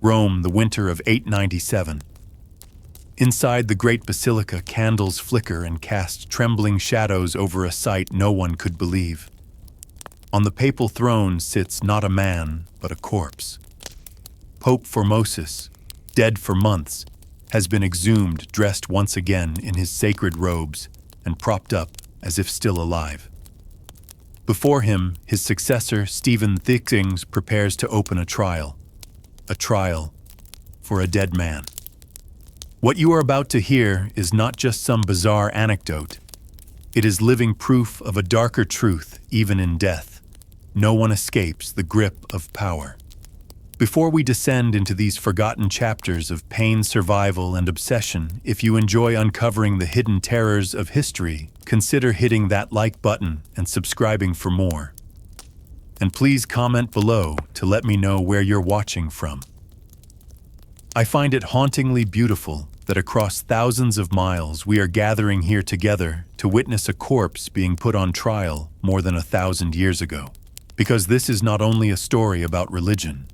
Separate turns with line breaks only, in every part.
Rome, the winter of 897. Inside the great basilica, candles flicker and cast trembling shadows over a sight no one could believe. On the papal throne sits not a man, but a corpse. Pope Formosus, dead for months, has been exhumed, dressed once again in his sacred robes, and propped up as if still alive. Before him, his successor, Stephen the Sixth, prepares to open a trial for a dead man. What you are about to hear is not just some bizarre anecdote. It is living proof of a darker truth, even in death. No one escapes the grip of power. Before we descend into these forgotten chapters of pain, survival, and obsession, if you enjoy uncovering the hidden terrors of history, consider hitting that like button and subscribing for more. And please comment below to let me know where you're watching from. I find it hauntingly beautiful that across thousands of miles we are gathering here together to witness a corpse being put on trial more than 1,000 years ago. Because this is not only a story about religion.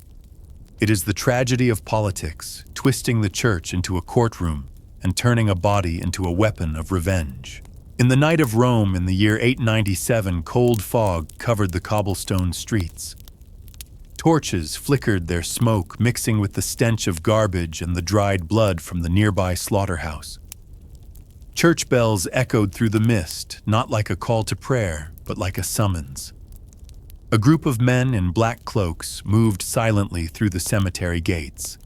It is the tragedy of politics, twisting the church into a courtroom and turning a body into a weapon of revenge. In the night of Rome in the year 897, cold fog covered the cobblestone streets. Torches flickered their smoke, mixing with the stench of garbage and the dried blood from the nearby slaughterhouse. Church bells echoed through the mist, not like a call to prayer, but like a summons. A group of men in black cloaks moved silently through the cemetery gates.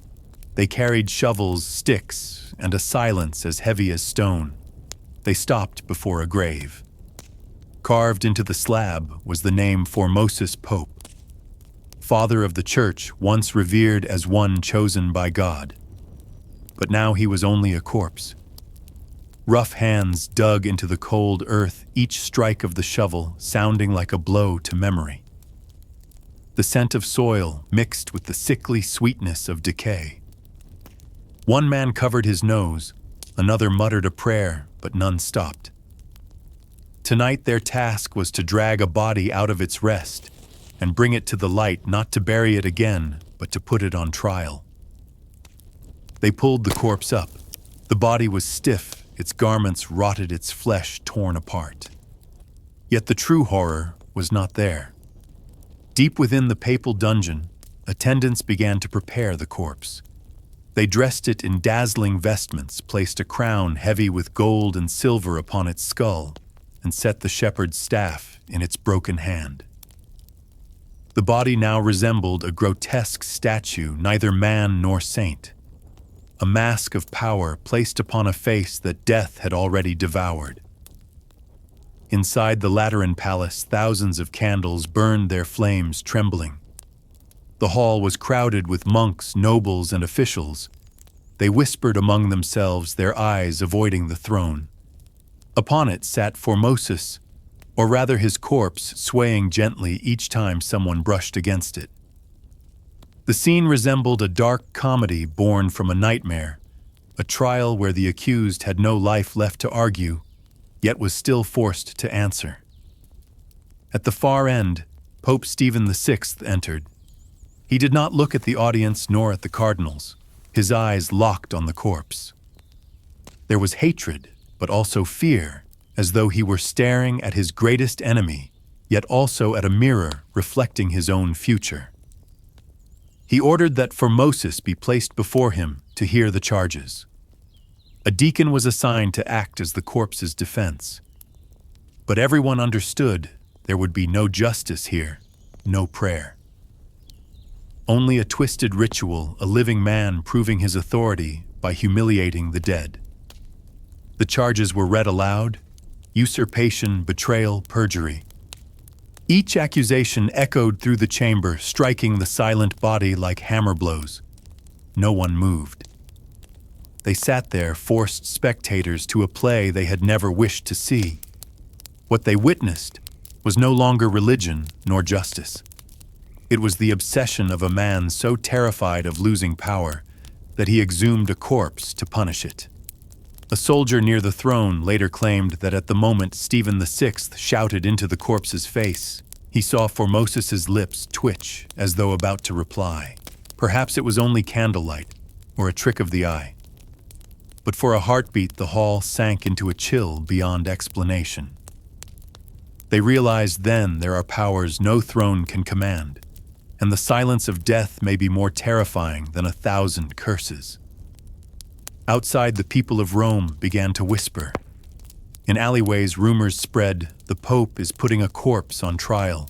They carried shovels, sticks, and a silence as heavy as stone. They stopped before a grave. Carved into the slab was the name Formosus Pope, father of the church, once revered as one chosen by God. But now he was only a corpse. Rough hands dug into the cold earth, each strike of the shovel sounding like a blow to memory. The scent of soil mixed with the sickly sweetness of decay. One man covered his nose, another muttered a prayer, but none stopped. Tonight their task was to drag a body out of its rest and bring it to the light, not to bury it again, but to put it on trial. They pulled the corpse up. The body was stiff, its garments rotted, its flesh torn apart. Yet the true horror was not there. Deep within the papal dungeon, attendants began to prepare the corpse. They dressed it in dazzling vestments, placed a crown heavy with gold and silver upon its skull, and set the shepherd's staff in its broken hand. The body now resembled a grotesque statue, neither man nor saint. A mask of power placed upon a face that death had already devoured. Inside the Lateran palace, thousands of candles burned, their flames trembling. The hall was crowded with monks, nobles, and officials. They whispered among themselves, their eyes avoiding the throne. Upon it sat Formosus, or rather his corpse, swaying gently each time someone brushed against it. The scene resembled a dark comedy born from a nightmare, a trial where the accused had no life left to argue, yet was still forced to answer. At the far end, Pope Stephen the Sixth entered. He did not look at the audience nor at the cardinals, his eyes locked on the corpse. There was hatred, but also fear, as though he were staring at his greatest enemy, yet also at a mirror reflecting his own future. He ordered that Formosus be placed before him to hear the charges. A deacon was assigned to act as the corpse's defense. But everyone understood there would be no justice here, no prayer. Only a twisted ritual, a living man proving his authority by humiliating the dead. The charges were read aloud: usurpation, betrayal, perjury. Each accusation echoed through the chamber, striking the silent body like hammer blows. No one moved. They sat there, forced spectators to a play they had never wished to see. What they witnessed was no longer religion nor justice. It was the obsession of a man so terrified of losing power that he exhumed a corpse to punish it. A soldier near the throne later claimed that at the moment Stephen the Sixth shouted into the corpse's face, he saw Formosus's lips twitch as though about to reply. Perhaps it was only candlelight, or a trick of the eye. But for a heartbeat, the hall sank into a chill beyond explanation. They realized then there are powers no throne can command, and the silence of death may be more terrifying than 1,000 curses. Outside, the people of Rome began to whisper. In alleyways, rumors spread, the Pope is putting a corpse on trial.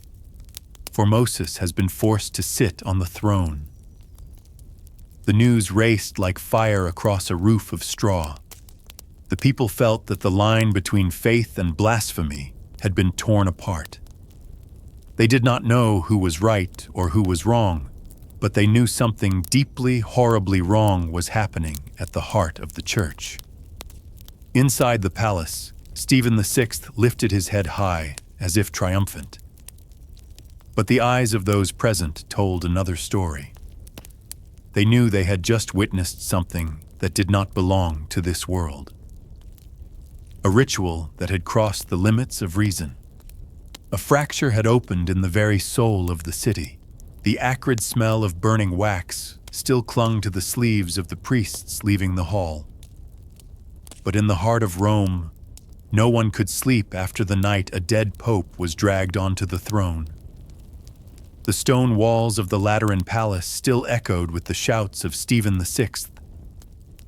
Formosus has been forced to sit on the throne. The news raced like fire across a roof of straw. The people felt that the line between faith and blasphemy had been torn apart. They did not know who was right or who was wrong, but they knew something deeply, horribly wrong was happening at the heart of the church. Inside the palace, Stephen VI lifted his head high, as if triumphant. But the eyes of those present told another story. They knew they had just witnessed something that did not belong to this world. A ritual that had crossed the limits of reason. A fracture had opened in the very soul of the city. The acrid smell of burning wax still clung to the sleeves of the priests leaving the hall. But in the heart of Rome, no one could sleep after the night a dead pope was dragged onto the throne. The stone walls of the Lateran Palace still echoed with the shouts of Stephen VI.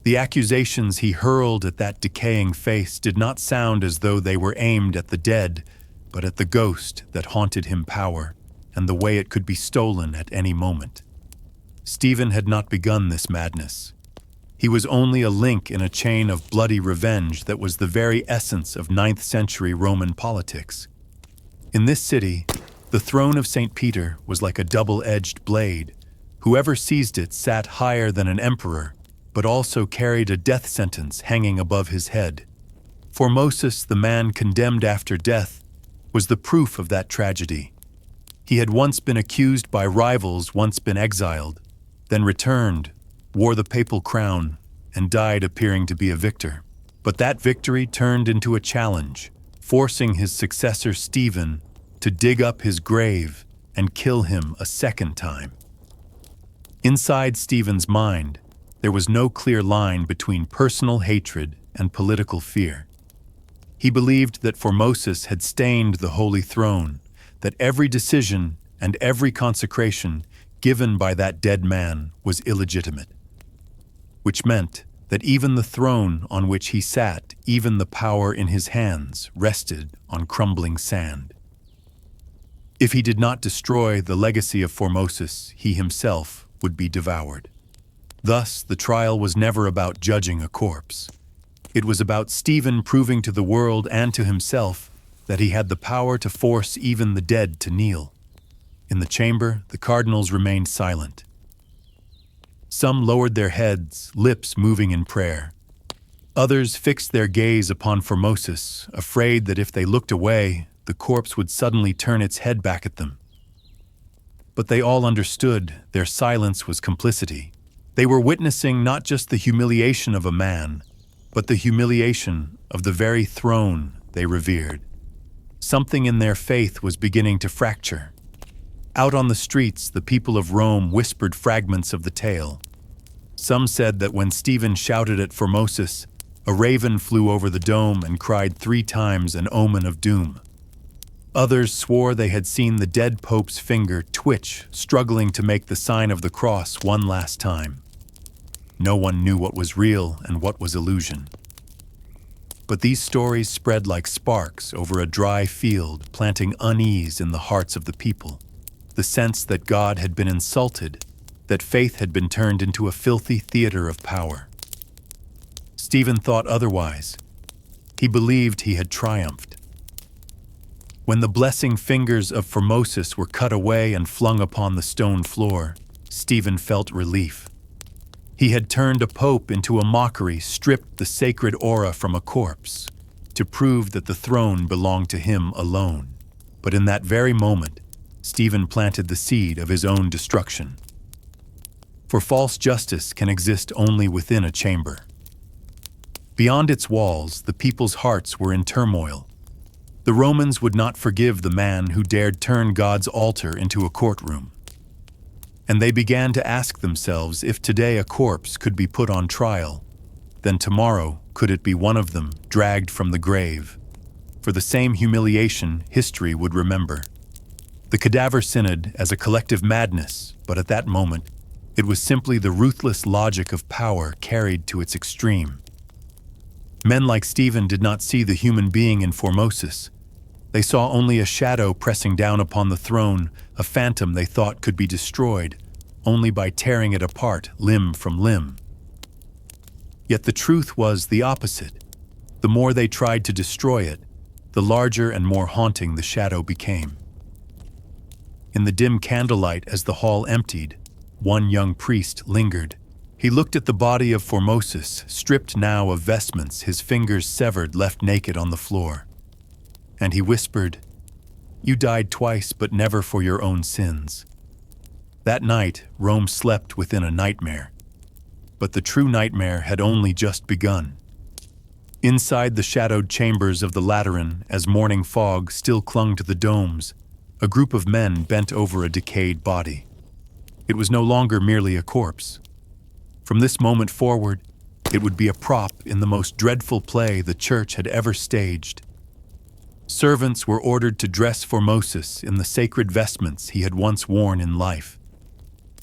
The accusations he hurled at that decaying face did not sound as though they were aimed at the dead, but at the ghost that haunted him power, and the way it could be stolen at any moment. Stephen had not begun this madness. He was only a link in a chain of bloody revenge that was the very essence of 9th century Roman politics. In this city, the throne of St. Peter was like a double-edged blade. Whoever seized it sat higher than an emperor, but also carried a death sentence hanging above his head. Formosus, the man condemned after death, was the proof of that tragedy. He had once been accused by rivals, once been exiled, then returned, wore the papal crown, and died appearing to be a victor. But that victory turned into a challenge, forcing his successor Stephen to dig up his grave and kill him a second time. Inside Stephen's mind, there was no clear line between personal hatred and political fear. He believed that Formosus had stained the Holy Throne, that every decision and every consecration given by that dead man was illegitimate, which meant that even the throne on which he sat, even the power in his hands, rested on crumbling sand. If he did not destroy the legacy of Formosus, he himself would be devoured. Thus, the trial was never about judging a corpse. It was about Stephen proving to the world and to himself that he had the power to force even the dead to kneel. In the chamber, the cardinals remained silent. Some lowered their heads, lips moving in prayer. Others fixed their gaze upon Formosus, afraid that if they looked away, the corpse would suddenly turn its head back at them. But they all understood their silence was complicity. They were witnessing not just the humiliation of a man, but the humiliation of the very throne they revered. Something in their faith was beginning to fracture. Out on the streets, the people of Rome whispered fragments of the tale. Some said that when Stephen shouted at Formosus, a raven flew over the dome and cried 3 times an omen of doom. Others swore they had seen the dead pope's finger twitch, struggling to make the sign of the cross one last time. No one knew what was real and what was illusion. But these stories spread like sparks over a dry field, planting unease in the hearts of the people. The sense that God had been insulted, that faith had been turned into a filthy theater of power. Stephen thought otherwise. He believed he had triumphed. When the blessing fingers of Formosus were cut away and flung upon the stone floor, Stephen felt relief. He had turned a pope into a mockery, stripped the sacred aura from a corpse, to prove that the throne belonged to him alone. But in that very moment, Stephen planted the seed of his own destruction. For false justice can exist only within a chamber. Beyond its walls, the people's hearts were in turmoil. The Romans would not forgive the man who dared turn God's altar into a courtroom. And they began to ask themselves if today a corpse could be put on trial, then tomorrow could it be one of them dragged from the grave, for the same humiliation history would remember. The Cadaver Synod as a collective madness, but at that moment, it was simply the ruthless logic of power carried to its extreme. Men like Stephen did not see the human being in Formosus. They saw only a shadow pressing down upon the throne, a phantom they thought could be destroyed only by tearing it apart limb from limb. Yet the truth was the opposite. The more they tried to destroy it, the larger and more haunting the shadow became. In the dim candlelight as the hall emptied, one young priest lingered. He looked at the body of Formosus, stripped now of vestments, his fingers severed, left naked on the floor. And he whispered, "You died twice, but never for your own sins." That night, Rome slept within a nightmare. But the true nightmare had only just begun. Inside the shadowed chambers of the Lateran, as morning fog still clung to the domes, a group of men bent over a decayed body. It was no longer merely a corpse. From this moment forward, it would be a prop in the most dreadful play the church had ever staged. Servants were ordered to dress Formosus in the sacred vestments he had once worn in life.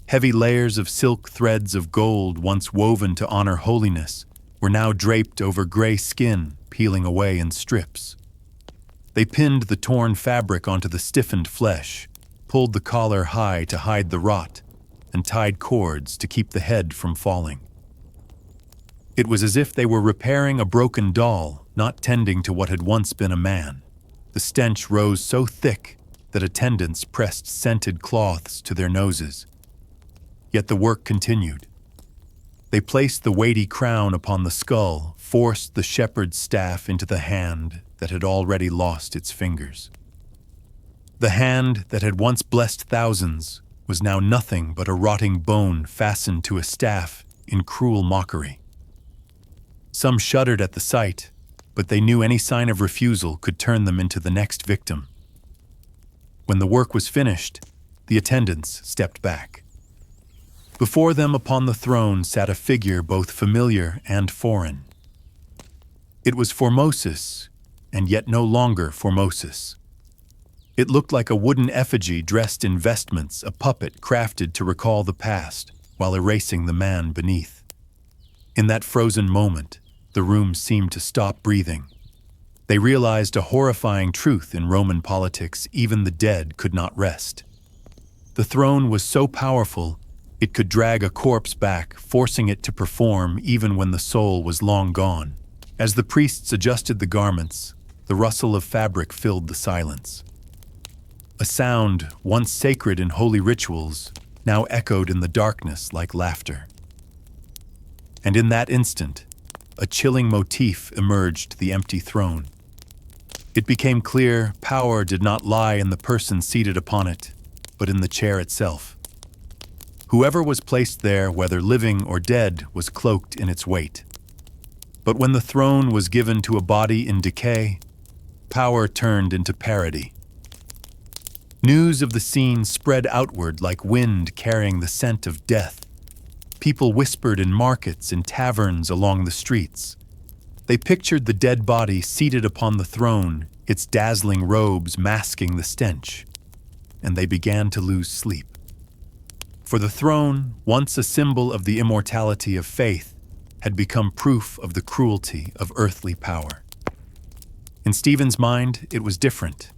Heavy layers of silk threads of gold, once woven to honor holiness, were now draped over gray skin, peeling away in strips. They pinned the torn fabric onto the stiffened flesh, pulled the collar high to hide the rot, and tied cords to keep the head from falling. It was as if they were repairing a broken doll, not tending to what had once been a man. The stench rose so thick that attendants pressed scented cloths to their noses. Yet the work continued. They placed the weighty crown upon the skull, forced the shepherd's staff into the hand that had already lost its fingers. The hand that had once blessed thousands was now nothing but a rotting bone fastened to a staff in cruel mockery. Some shuddered at the sight, but they knew any sign of refusal could turn them into the next victim. When the work was finished, the attendants stepped back. Before them upon the throne sat a figure both familiar and foreign. It was Formosus, and yet no longer Formosus. It looked like a wooden effigy dressed in vestments, a puppet crafted to recall the past while erasing the man beneath. In that frozen moment, the room seemed to stop breathing. They realized a horrifying truth in Roman politics: even the dead could not rest. The throne was so powerful, it could drag a corpse back, forcing it to perform even when the soul was long gone. As the priests adjusted the garments, the rustle of fabric filled the silence. A sound, once sacred in holy rituals, now echoed in the darkness like laughter. And in that instant, a chilling motif emerged the empty throne. It became clear power did not lie in the person seated upon it, but in the chair itself. Whoever was placed there, whether living or dead, was cloaked in its weight. But when the throne was given to a body in decay, power turned into parody. News of the scene spread outward like wind carrying the scent of death. People whispered in markets and taverns along the streets. They pictured the dead body seated upon the throne, its dazzling robes masking the stench, and they began to lose sleep. For the throne, once a symbol of the immortality of faith, had become proof of the cruelty of earthly power. In Stephen's mind, it was different.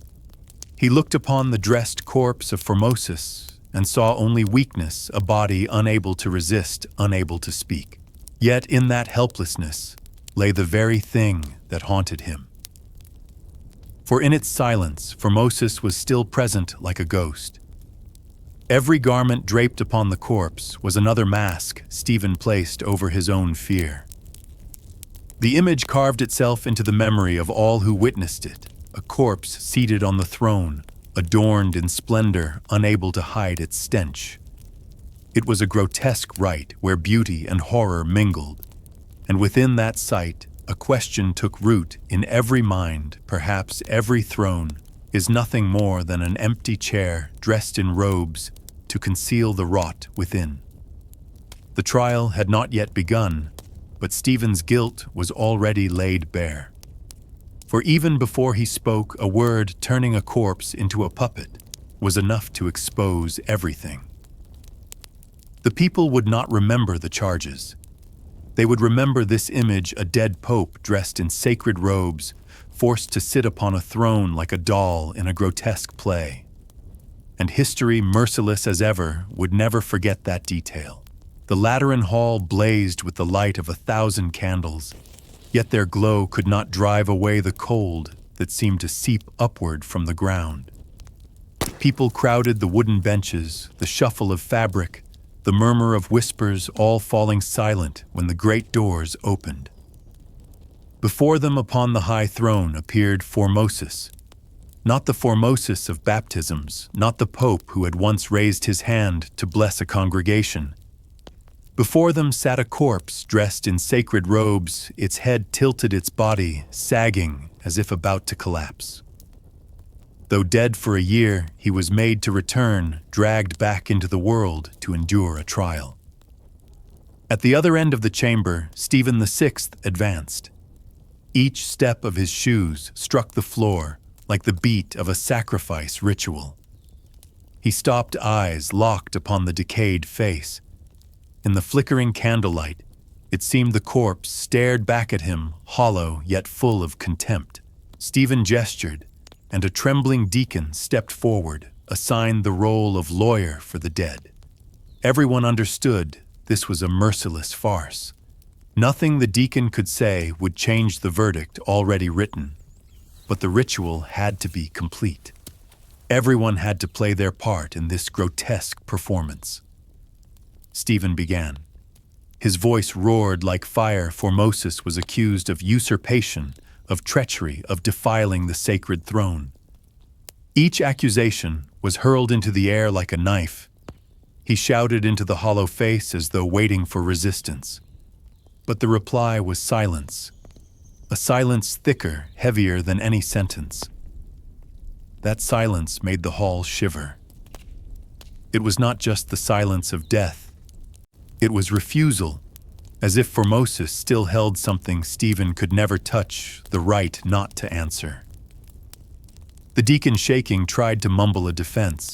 He looked upon the dressed corpse of Formosus and saw only weakness, a body unable to resist, unable to speak. Yet in that helplessness lay the very thing that haunted him. For in its silence, Formosus was still present like a ghost. Every garment draped upon the corpse was another mask Stephen placed over his own fear. The image carved itself into the memory of all who witnessed it, a corpse seated on the throne, adorned in splendor, unable to hide its stench. It was a grotesque rite where beauty and horror mingled, and within that sight, a question took root in every mind, perhaps every throne, is nothing more than an empty chair dressed in robes to conceal the rot within. The trial had not yet begun, but Stephen's guilt was already laid bare. For even before he spoke, a word turning a corpse into a puppet was enough to expose everything. The people would not remember the charges. They would remember this image, a dead pope dressed in sacred robes, forced to sit upon a throne like a doll in a grotesque play. And history, merciless as ever, would never forget that detail. The Lateran hall blazed with the light of 1,000 candles, yet their glow could not drive away the cold that seemed to seep upward from the ground. People crowded the wooden benches, the shuffle of fabric, the murmur of whispers, all falling silent when the great doors opened. Before them upon the high throne appeared Formosus, not the Formosus of baptisms, not the pope who had once raised his hand to bless a congregation. Before them sat a corpse dressed in sacred robes, its head tilted, its body sagging as if about to collapse. Though dead for a year, he was made to return, dragged back into the world to endure a trial. At the other end of the chamber, Stephen VI advanced. Each step of his shoes struck the floor like the beat of a sacrifice ritual. He stopped, eyes locked upon the decayed face. In the flickering candlelight, it seemed the corpse stared back at him, hollow yet full of contempt. Stephen gestured, and a trembling deacon stepped forward, assigned the role of lawyer for the dead. Everyone understood this was a merciless farce. Nothing the deacon could say would change the verdict already written, but the ritual had to be complete. Everyone had to play their part in this grotesque performance. Stephen began. His voice roared like fire. Formosus was accused of usurpation, of treachery, of defiling the sacred throne. Each accusation was hurled into the air like a knife. He shouted into the hollow face as though waiting for resistance. But the reply was silence, a silence thicker, heavier than any sentence. That silence made the hall shiver. It was not just the silence of death. It was refusal, as if Formosus still held something Stephen could never touch, the right not to answer. The deacon, shaking, tried to mumble a defense.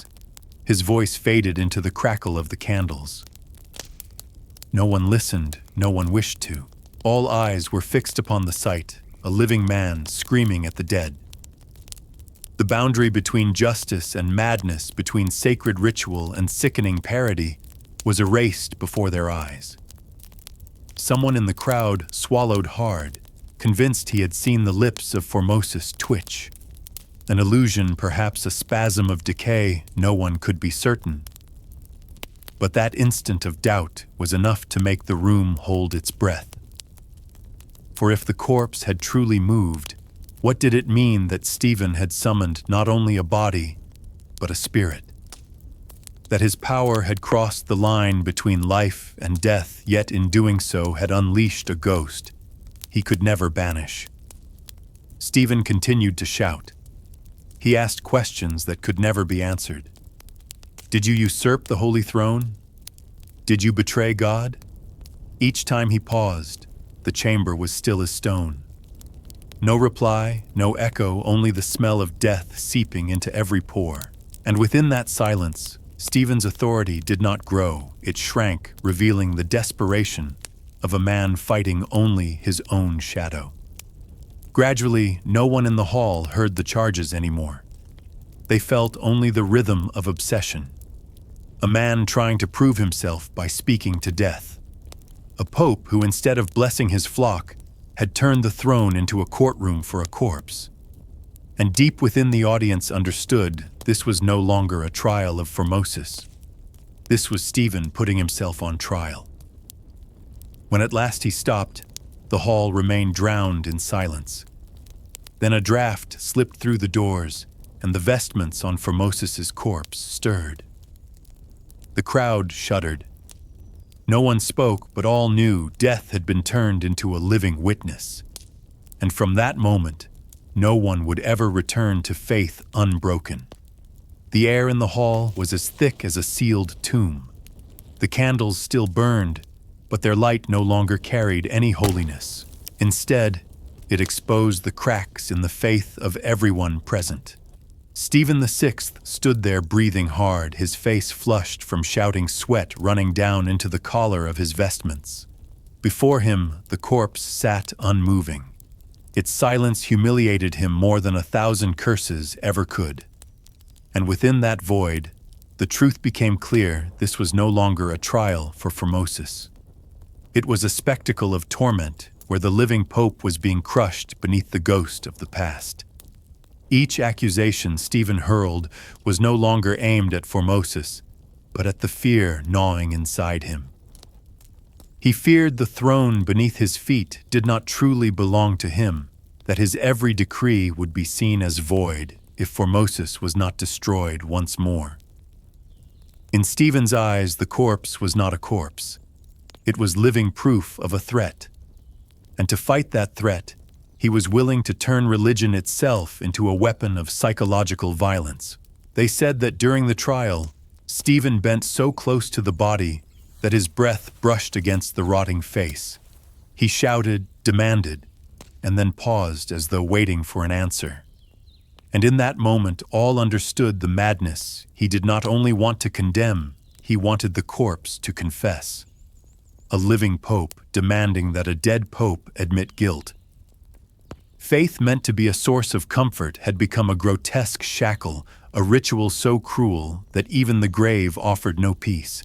His voice faded into the crackle of the candles. No one listened, no one wished to. All eyes were fixed upon the sight, a living man screaming at the dead. The boundary between justice and madness, between sacred ritual and sickening parody, was erased before their eyes. Someone in the crowd swallowed hard, convinced he had seen the lips of Formosus twitch. An illusion, perhaps a spasm of decay, no one could be certain. But that instant of doubt was enough to make the room hold its breath. For if the corpse had truly moved, what did it mean that Stephen had summoned not only a body, but a spirit? That his power had crossed the line between life and death, yet in doing so had unleashed a ghost he could never banish. Stephen continued to shout. He asked questions that could never be answered. Did you usurp the holy throne? Did you betray God? Each time he paused, the chamber was still as stone. No reply, no echo, only the smell of death seeping into every pore. And within that silence, Stephen's authority did not grow, it shrank, revealing the desperation of a man fighting only his own shadow. Gradually, no one in the hall heard the charges anymore. They felt only the rhythm of obsession. A man trying to prove himself by speaking to death. A pope who, instead of blessing his flock, had turned the throne into a courtroom for a corpse. And deep within the audience understood this was no longer a trial of Formosus. This was Stephen putting himself on trial. When at last he stopped, the hall remained drowned in silence. Then a draft slipped through the doors, and the vestments on Formosus's corpse stirred. The crowd shuddered. No one spoke, but all knew death had been turned into a living witness. And from that moment, no one would ever return to faith unbroken. The air in the hall was as thick as a sealed tomb. The candles still burned, but their light no longer carried any holiness. Instead, it exposed the cracks in the faith of everyone present. Stephen VI stood there breathing hard, his face flushed from shouting, sweat running down into the collar of his vestments. Before him, the corpse sat unmoving. Its silence humiliated him more than 1,000 curses ever could. And within that void, the truth became clear: this was no longer a trial for Formosus. It was a spectacle of torment where the living pope was being crushed beneath the ghost of the past. Each accusation Stephen hurled was no longer aimed at Formosus, but at the fear gnawing inside him. He feared the throne beneath his feet did not truly belong to him, that his every decree would be seen as void if Formosus was not destroyed once more. In Stephen's eyes, the corpse was not a corpse. It was living proof of a threat. And to fight that threat, he was willing to turn religion itself into a weapon of psychological violence. They said that during the trial, Stephen bent so close to the body that his breath brushed against the rotting face. He shouted, demanded, and then paused as though waiting for an answer. And in that moment, all understood the madness. He did not only want to condemn, he wanted the corpse to confess. A living pope demanding that a dead pope admit guilt. Faith meant to be a source of comfort had become a grotesque shackle, a ritual so cruel that even the grave offered no peace.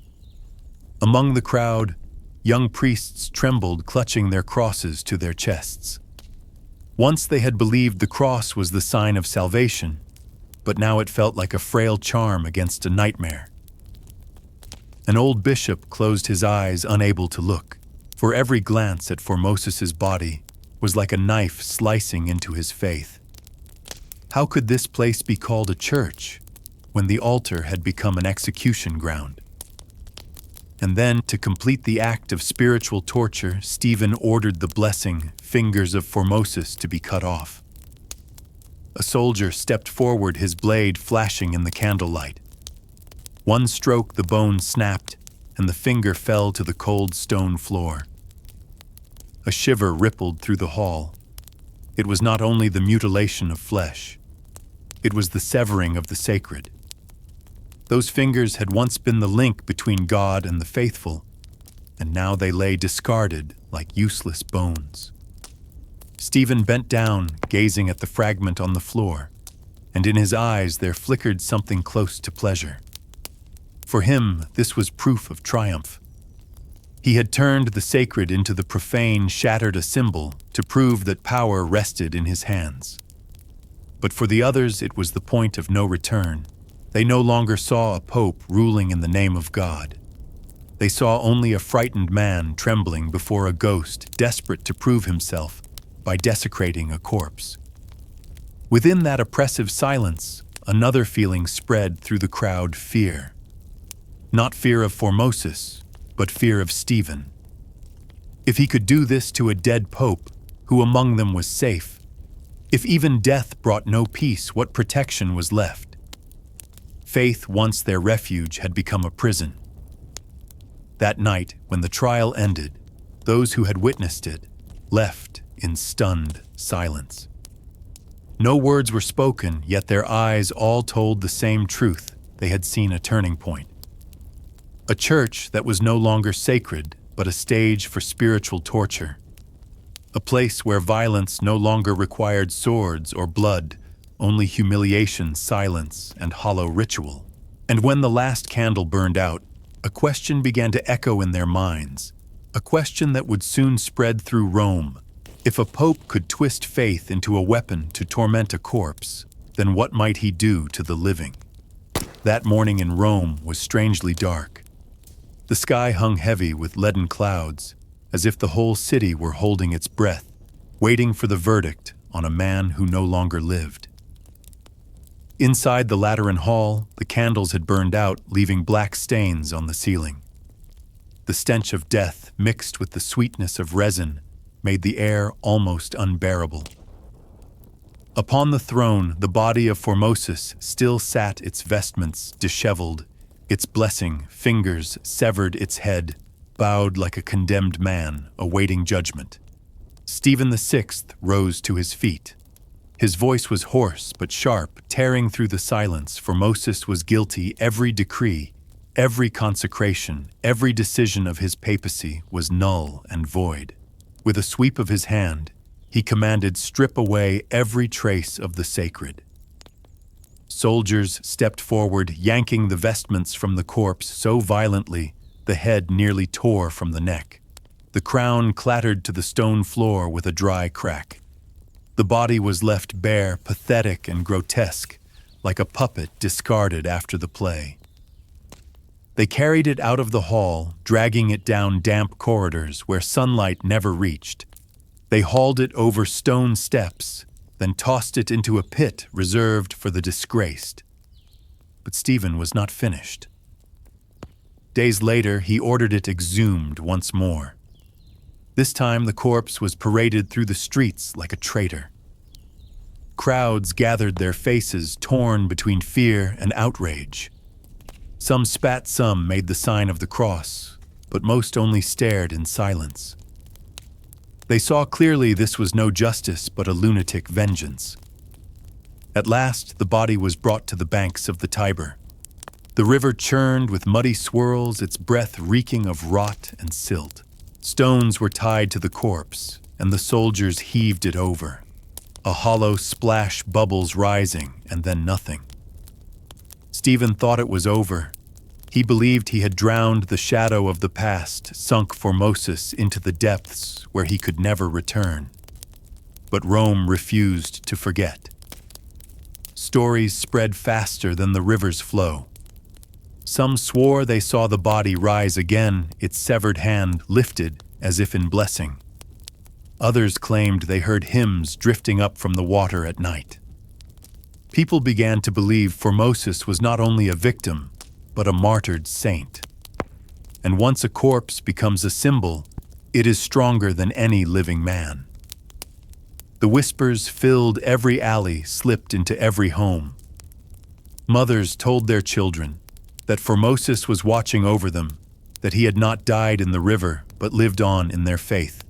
Among the crowd, young priests trembled, clutching their crosses to their chests. Once they had believed the cross was the sign of salvation, but now it felt like a frail charm against a nightmare. An old bishop closed his eyes, unable to look, for every glance at Formosus's body was like a knife slicing into his faith. How could this place be called a church when the altar had become an execution ground? And then, to complete the act of spiritual torture, Stephen ordered the blessing fingers of Formosus to be cut off. A soldier stepped forward, his blade flashing in the candlelight. One stroke, the bone snapped, and the finger fell to the cold stone floor. A shiver rippled through the hall. It was not only the mutilation of flesh, it was the severing of the sacred. Those fingers had once been the link between God and the faithful, and now they lay discarded like useless bones. Stephen bent down, gazing at the fragment on the floor, and in his eyes there flickered something close to pleasure. For him, this was proof of triumph. He had turned the sacred into the profane, shattered a symbol to prove that power rested in his hands. But for the others, it was the point of no return. They no longer saw a pope ruling in the name of God. They saw only a frightened man trembling before a ghost, desperate to prove himself by desecrating a corpse. Within that oppressive silence, another feeling spread through the crowd: fear. Not fear of Formosus, but fear of Stephen. If he could do this to a dead pope, who among them was safe? If even death brought no peace, what protection was left? Faith, once their refuge, had become a prison. That night, when the trial ended, those who had witnessed it left in stunned silence. No words were spoken, yet their eyes all told the same truth: they had seen a turning point. A church that was no longer sacred, but a stage for spiritual torture. A place where violence no longer required swords or blood, only humiliation, silence, and hollow ritual. And when the last candle burned out, a question began to echo in their minds, a question that would soon spread through Rome. If a pope could twist faith into a weapon to torment a corpse, then what might he do to the living? That morning in Rome was strangely dark. The sky hung heavy with leaden clouds, as if the whole city were holding its breath, waiting for the verdict on a man who no longer lived. Inside the Lateran Hall, the candles had burned out, leaving black stains on the ceiling. The stench of death, mixed with the sweetness of resin, made the air almost unbearable. Upon the throne, the body of Formosus still sat, its vestments disheveled, its blessing fingers severed, its head bowed like a condemned man awaiting judgment. Stephen VI rose to his feet. His voice was hoarse but sharp, tearing through the silence. Formosus was guilty. Every decree, every consecration, every decision of his papacy was null and void. With a sweep of his hand, he commanded, "Strip away every trace of the sacred." Soldiers stepped forward, yanking the vestments from the corpse so violently the head nearly tore from the neck. The crown clattered to the stone floor with a dry crack. The body was left bare, pathetic and grotesque, like a puppet discarded after the play. They carried it out of the hall, dragging it down damp corridors where sunlight never reached. They hauled it over stone steps, then tossed it into a pit reserved for the disgraced. But Stephen was not finished. Days later, he ordered it exhumed once more. This time, the corpse was paraded through the streets like a traitor. Crowds gathered, their faces torn between fear and outrage. Some spat, some made the sign of the cross, but most only stared in silence. They saw clearly this was no justice but a lunatic vengeance. At last, the body was brought to the banks of the Tiber. The river churned with muddy swirls, its breath reeking of rot and silt. Stones were tied to the corpse, and the soldiers heaved it over. A hollow splash, bubbles rising, and then nothing. Stephen thought it was over. He believed he had drowned the shadow of the past, sunk Formosus into the depths where he could never return. But Rome refused to forget. Stories spread faster than the river's flow. Some swore they saw the body rise again, its severed hand lifted as if in blessing. Others claimed they heard hymns drifting up from the water at night. People began to believe Formosus was not only a victim, but a martyred saint. And once a corpse becomes a symbol, it is stronger than any living man. The whispers filled every alley, slipped into every home. Mothers told their children that Formosus was watching over them, that he had not died in the river, but lived on in their faith.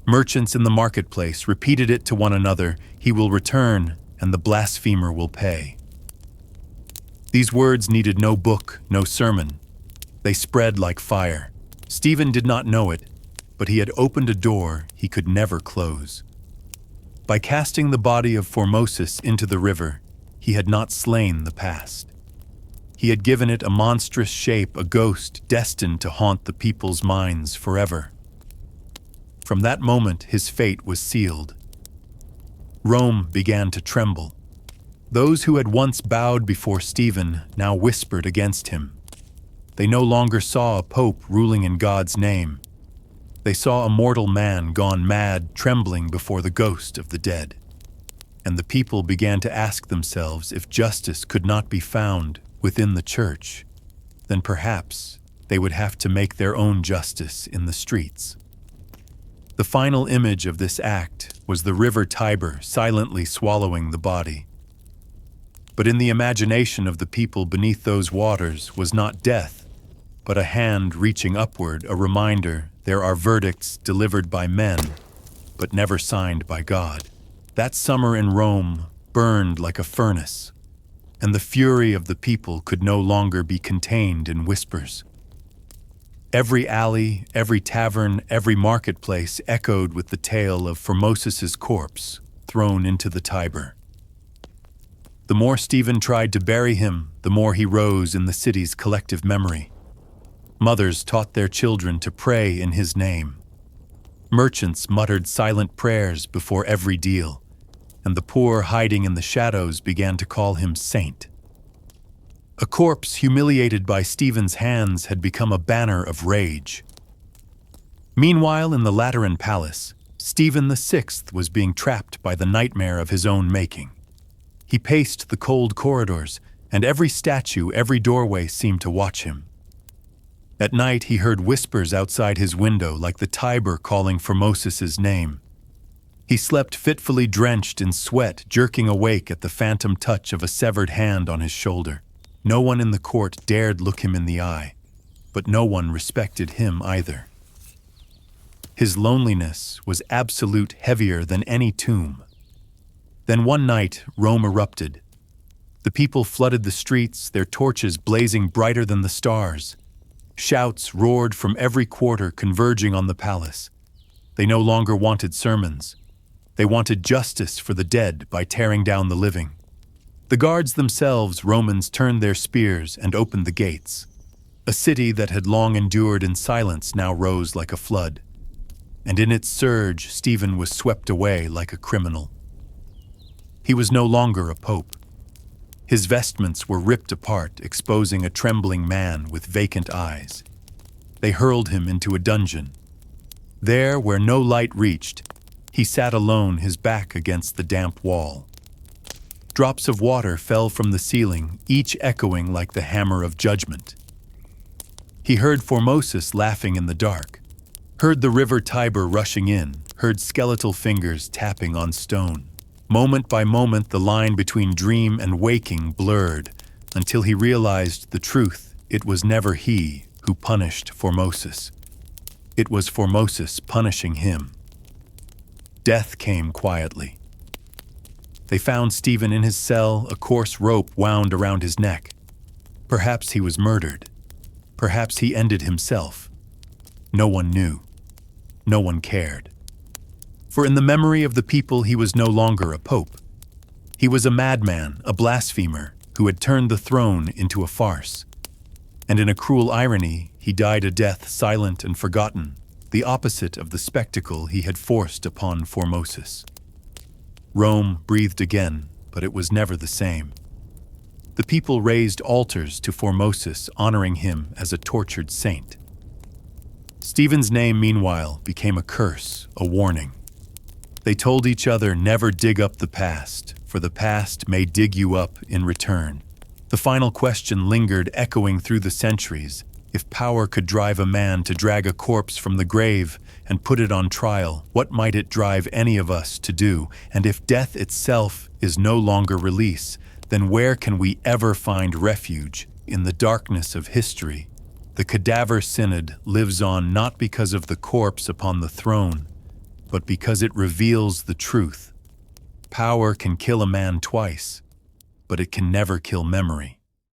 Merchants in the marketplace repeated it to one another, "He will return, and the blasphemer will pay." These words needed no book, no sermon. They spread like fire. Stephen did not know it, but he had opened a door he could never close. By casting the body of Formosus into the river, he had not slain the past. He had given it a monstrous shape, a ghost destined to haunt the people's minds forever. From that moment, his fate was sealed. Rome began to tremble. Those who had once bowed before Stephen now whispered against him. They no longer saw a pope ruling in God's name. They saw a mortal man gone mad, trembling before the ghost of the dead. And the people began to ask themselves, if justice could not be found within the church, then perhaps they would have to make their own justice in the streets. The final image of this act was the river Tiber silently swallowing the body. But in the imagination of the people beneath those waters was not death, but a hand reaching upward, a reminder there are verdicts delivered by men, but never signed by God. That summer in Rome burned like a furnace, and the fury of the people could no longer be contained in whispers. Every alley, every tavern, every marketplace echoed with the tale of Formosus's corpse thrown into the Tiber. The more Stephen tried to bury him, the more he rose in the city's collective memory. Mothers taught their children to pray in his name. Merchants muttered silent prayers before every deal, and the poor hiding in the shadows began to call him saint. A corpse humiliated by Stephen's hands had become a banner of rage. Meanwhile, in the Lateran palace, Stephen VI was being trapped by the nightmare of his own making. He paced the cold corridors, and every statue, every doorway seemed to watch him. At night, he heard whispers outside his window like the Tiber calling Formosus's name. He slept fitfully drenched in sweat, jerking awake at the phantom touch of a severed hand on his shoulder. No one in the court dared look him in the eye, but no one respected him either. His loneliness was absolute, heavier than any tomb. Then one night, Rome erupted. The people flooded the streets, their torches blazing brighter than the stars. Shouts roared from every quarter, converging on the palace. They no longer wanted sermons. They wanted justice for the dead by tearing down the living. The guards themselves, Romans, turned their spears and opened the gates. A city that had long endured in silence now rose like a flood. And in its surge, Stephen was swept away like a criminal. He was no longer a pope. His vestments were ripped apart, exposing a trembling man with vacant eyes. They hurled him into a dungeon. There, where no light reached, he sat alone, his back against the damp wall. Drops of water fell from the ceiling, each echoing like the hammer of judgment. He heard Formosus laughing in the dark, heard the river Tiber rushing in, heard skeletal fingers tapping on stone. Moment by moment, the line between dream and waking blurred, until he realized the truth. It was never he who punished Formosus. It was Formosus punishing him. Death came quietly. They found Stephen in his cell, a coarse rope wound around his neck. Perhaps he was murdered. Perhaps he ended himself. No one knew. No one cared. For in the memory of the people, he was no longer a pope. He was a madman, a blasphemer, who had turned the throne into a farce. And in a cruel irony, he died a death silent and forgotten, the opposite of the spectacle he had forced upon Formosus. Rome breathed again, but it was never the same. The people raised altars to Formosus, honoring him as a tortured saint. Stephen's name, meanwhile, became a curse, a warning. They told each other, never dig up the past, for the past may dig you up in return. The final question lingered, echoing through the centuries. If power could drive a man to drag a corpse from the grave and put it on trial, what might it drive any of us to do? And if death itself is no longer release, then where can we ever find refuge in the darkness of history? The Cadaver Synod lives on not because of the corpse upon the throne, but because it reveals the truth. Power can kill a man twice, but it can never kill memory.